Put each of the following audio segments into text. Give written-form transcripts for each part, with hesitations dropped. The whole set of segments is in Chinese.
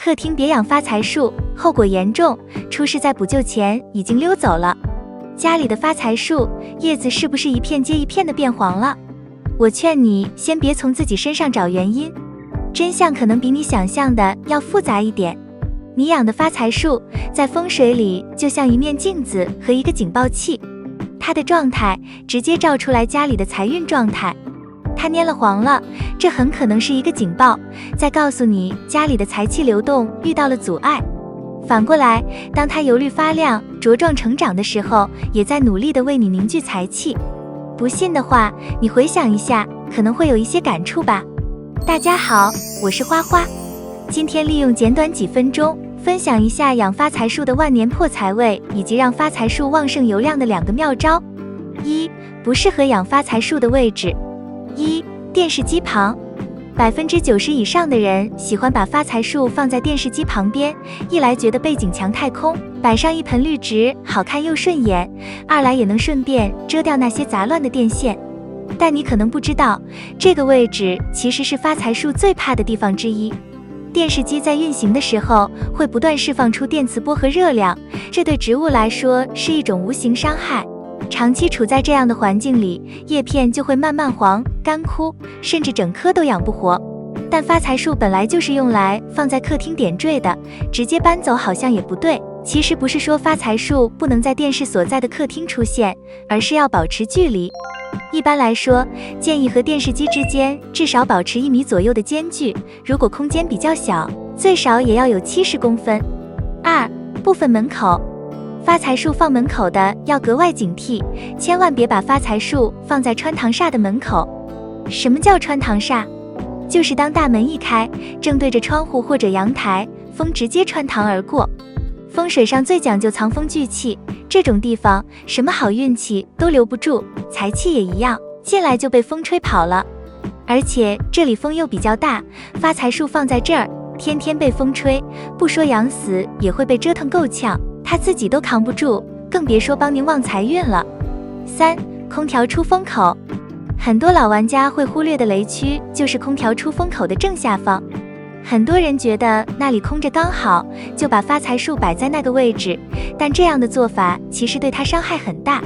客厅别养发财树，后果严重，出事在补救前已经溜走了。家里的发财树叶子是不是一片接一片的变黄了？我劝你先别从自己身上找原因，真相可能比你想象的要复杂一点。你养的发财树在风水里就像一面镜子和一个警报器，它的状态直接照出来家里的财运状态。它蔫了黄了，这很可能是一个警报，在告诉你家里的财气流动遇到了阻碍。反过来，当它油绿发亮、茁壮成长的时候，也在努力地为你凝聚财气。不信的话，你回想一下，可能会有一些感触吧。大家好，我是花花，今天利用简短几分钟，分享一下养发财树的万年破财位，以及让发财树旺盛油亮的2个妙招。1. 不适合养发财树的位置。1. 电视机旁。90%以上的人喜欢把发财树放在电视机旁边，一来觉得背景墙太空，摆上一盆绿植好看又顺眼，二来也能顺便遮掉那些杂乱的电线。但你可能不知道，这个位置其实是发财树最怕的地方之一。电视机在运行的时候会不断释放出电磁波和热量，这对植物来说是一种无形伤害。长期处在这样的环境里，叶片就会慢慢黄、干枯，甚至整棵都养不活。但发财树本来就是用来放在客厅点缀的，直接搬走好像也不对。其实不是说发财树不能在电视所在的客厅出现，而是要保持距离。一般来说，建议和电视机之间至少保持1米左右的间距，如果空间比较小，最少也要有70公分。2. 部分门口。发财树放门口的要格外警惕，千万别把发财树放在穿堂煞的门口。什么叫穿堂煞？就是当大门一开，正对着窗户或者阳台，风直接穿堂而过。风水上最讲究藏风聚气，这种地方什么好运气都留不住，财气也一样，进来就被风吹跑了。而且这里风又比较大，发财树放在这儿，天天被风吹，不说养死也会被折腾够呛，他自己都扛不住，更别说帮您旺财运了。3. 空调出风口。很多老玩家会忽略的雷区就是空调出风口的正下方。很多人觉得那里空着刚好，就把发财树摆在那个位置，但这样的做法其实对它伤害很大。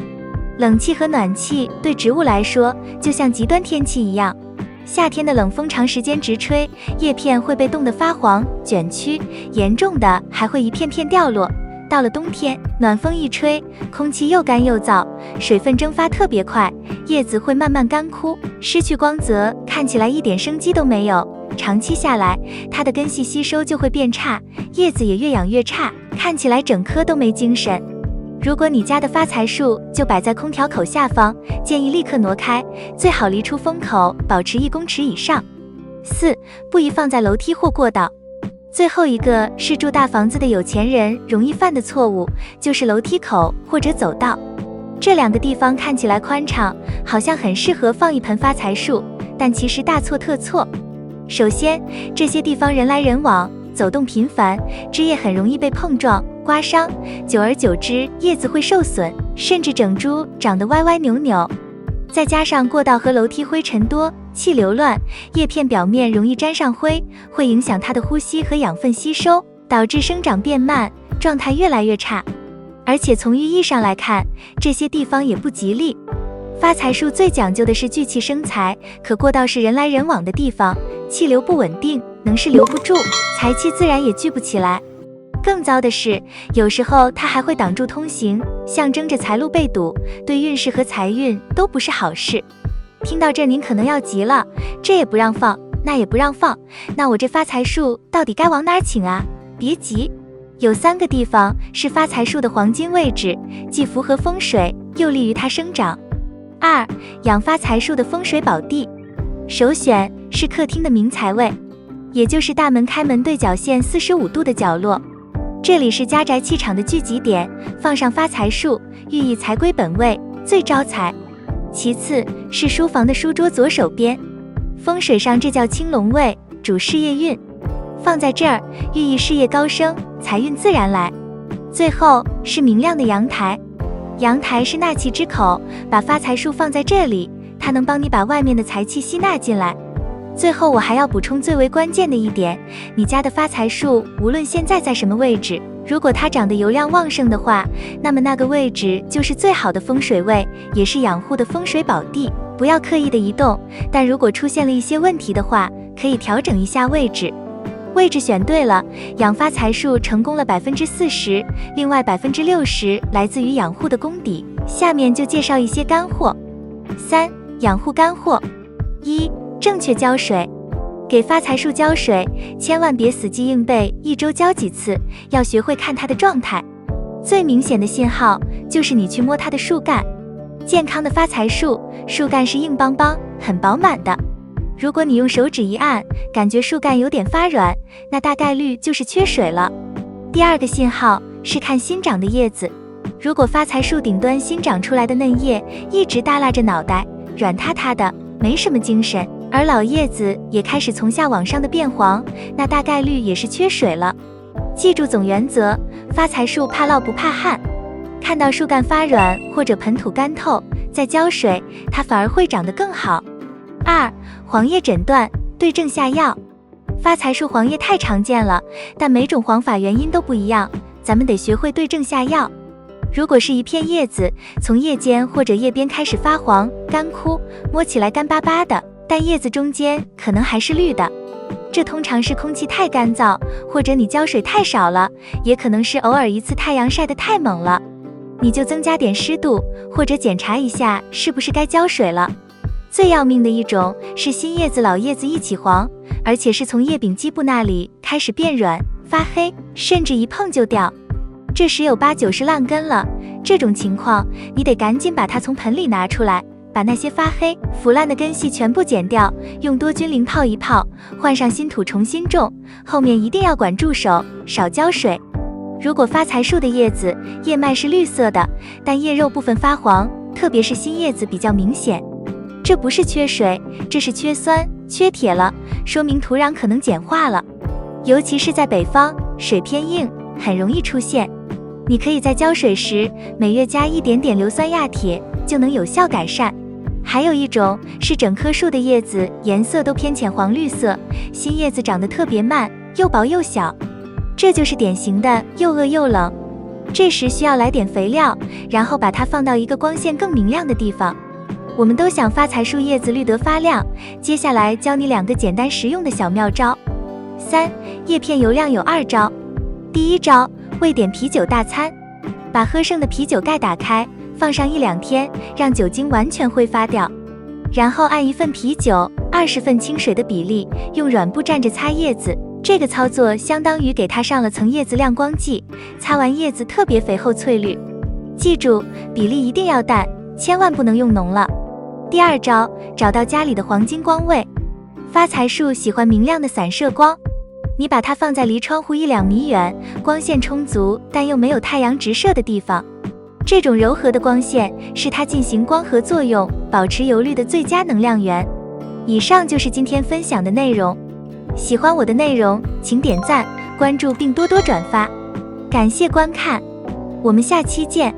冷气和暖气对植物来说就像极端天气一样，夏天的冷风长时间直吹，叶片会被冻得发黄、卷曲，严重的还会一片片掉落。到了冬天，暖风一吹，空气又干又燥，水分蒸发特别快，叶子会慢慢干枯，失去光泽，看起来一点生机都没有。长期下来，它的根系吸收就会变差，叶子也越养越差，看起来整棵都没精神。如果你家的发财树就摆在空调口下方，建议立刻挪开，最好离出风口保持1公尺以上。4. 不宜放在楼梯或过道。最后一个是住大房子的有钱人容易犯的错误，就是楼梯口或者走道。这2个地方看起来宽敞，好像很适合放一盆发财树，但其实大错特错。首先，这些地方人来人往，走动频繁，枝叶很容易被碰撞、刮伤，久而久之，叶子会受损，甚至整株长得歪歪扭扭。再加上过道和楼梯灰尘多，气流乱，叶片表面容易沾上灰，会影响它的呼吸和养分吸收，导致生长变慢，状态越来越差。而且从寓意上来看，这些地方也不吉利。发财树最讲究的是聚气生财，可过道是人来人往的地方，气流不稳定，能是留不住，财气自然也聚不起来。更糟的是，有时候它还会挡住通行，象征着财路被堵，对运势和财运都不是好事。听到这您可能要急了，这也不让放，那也不让放，那我这发财树到底该往哪儿请啊？别急，有3个地方是发财树的黄金位置，既符合风水，又利于它生长。2. 养发财树的风水宝地。首选是客厅的明财位，也就是大门开门对角线45度的角落。这里是家宅气场的聚集点，放上发财树，寓意财归本位，最招财。其次是书房的书桌左手边，风水上这叫青龙位，主事业运，放在这儿寓意事业高升，财运自然来。最后是明亮的阳台，阳台是纳气之口，把发财树放在这里，它能帮你把外面的财气吸纳进来。最后我还要补充最为关键的一点，你家的发财树无论现在在什么位置，如果它长得油量旺盛的话，那么那个位置就是最好的风水位，也是养护的风水宝地。不要刻意的移动，但如果出现了一些问题的话，可以调整一下位置。位置选对了，养发财树成功了40%，另外60%来自于养护的功底。下面就介绍一些干货。3、养护干货。1、正确浇水。给发财树浇水，千万别死记硬背一周浇几次，要学会看它的状态。最明显的信号就是你去摸它的树干。健康的发财树，树干是硬邦邦、很饱满的。如果你用手指一按，感觉树干有点发软，那大概率就是缺水了。第二个信号是看新长的叶子。如果发财树顶端新长出来的嫩叶一直耷拉着脑袋，软塌塌的，没什么精神，而老叶子也开始从下往上的变黄，那大概率也是缺水了。记住总原则，发财树怕涝不怕旱。看到树干发软或者盆土干透，再浇水，它反而会长得更好。2、黄叶诊断，对症下药。发财树黄叶太常见了，但每种黄法原因都不一样，咱们得学会对症下药。如果是一片叶子从叶尖或者叶边开始发黄、干枯，摸起来干巴巴的，但叶子中间可能还是绿的，这通常是空气太干燥，或者你浇水太少了，也可能是偶尔一次太阳晒得太猛了。你就增加点湿度，或者检查一下是不是该浇水了。最要命的一种是新叶子老叶子一起黄，而且是从叶柄基部那里开始变软、发黑，甚至一碰就掉。这时有8、9是烂根了，这种情况你得赶紧把它从盆里拿出来，把那些发黑、腐烂的根系全部剪掉，用多菌灵泡一泡，换上新土重新种，后面一定要管住手，少浇水。如果发财树的叶子叶脉是绿色的，但叶肉部分发黄，特别是新叶子比较明显，这不是缺水，这是缺酸、缺铁了，说明土壤可能碱化了。尤其是在北方，水偏硬，很容易出现。你可以在浇水时每月加一点点硫酸亚铁，就能有效改善。还有一种是整棵树的叶子颜色都偏浅黄绿色，新叶子长得特别慢，又薄又小，这就是典型的又饿又冷。这时需要来点肥料，然后把它放到一个光线更明亮的地方。我们都想发财树叶子绿得发亮，接下来教你2个简单实用的小妙招。3、叶片油亮有2招。第1招，喂点啤酒大餐。把喝剩的啤酒盖打开，放上1、2天，让酒精完全挥发掉，然后按1份啤酒、20份清水的比例，用软布蘸着擦叶子。这个操作相当于给它上了层叶子亮光剂，擦完叶子特别肥厚翠绿。记住，比例一定要淡，千万不能用浓了。第2招，找到家里的黄金光位。发财树喜欢明亮的散射光，你把它放在离窗户1、2米远，光线充足但又没有太阳直射的地方。这种柔和的光线是它进行光合作用、保持油绿的最佳能量源。以上就是今天分享的内容。喜欢我的内容，请点赞、关注并多多转发。感谢观看，我们下期见。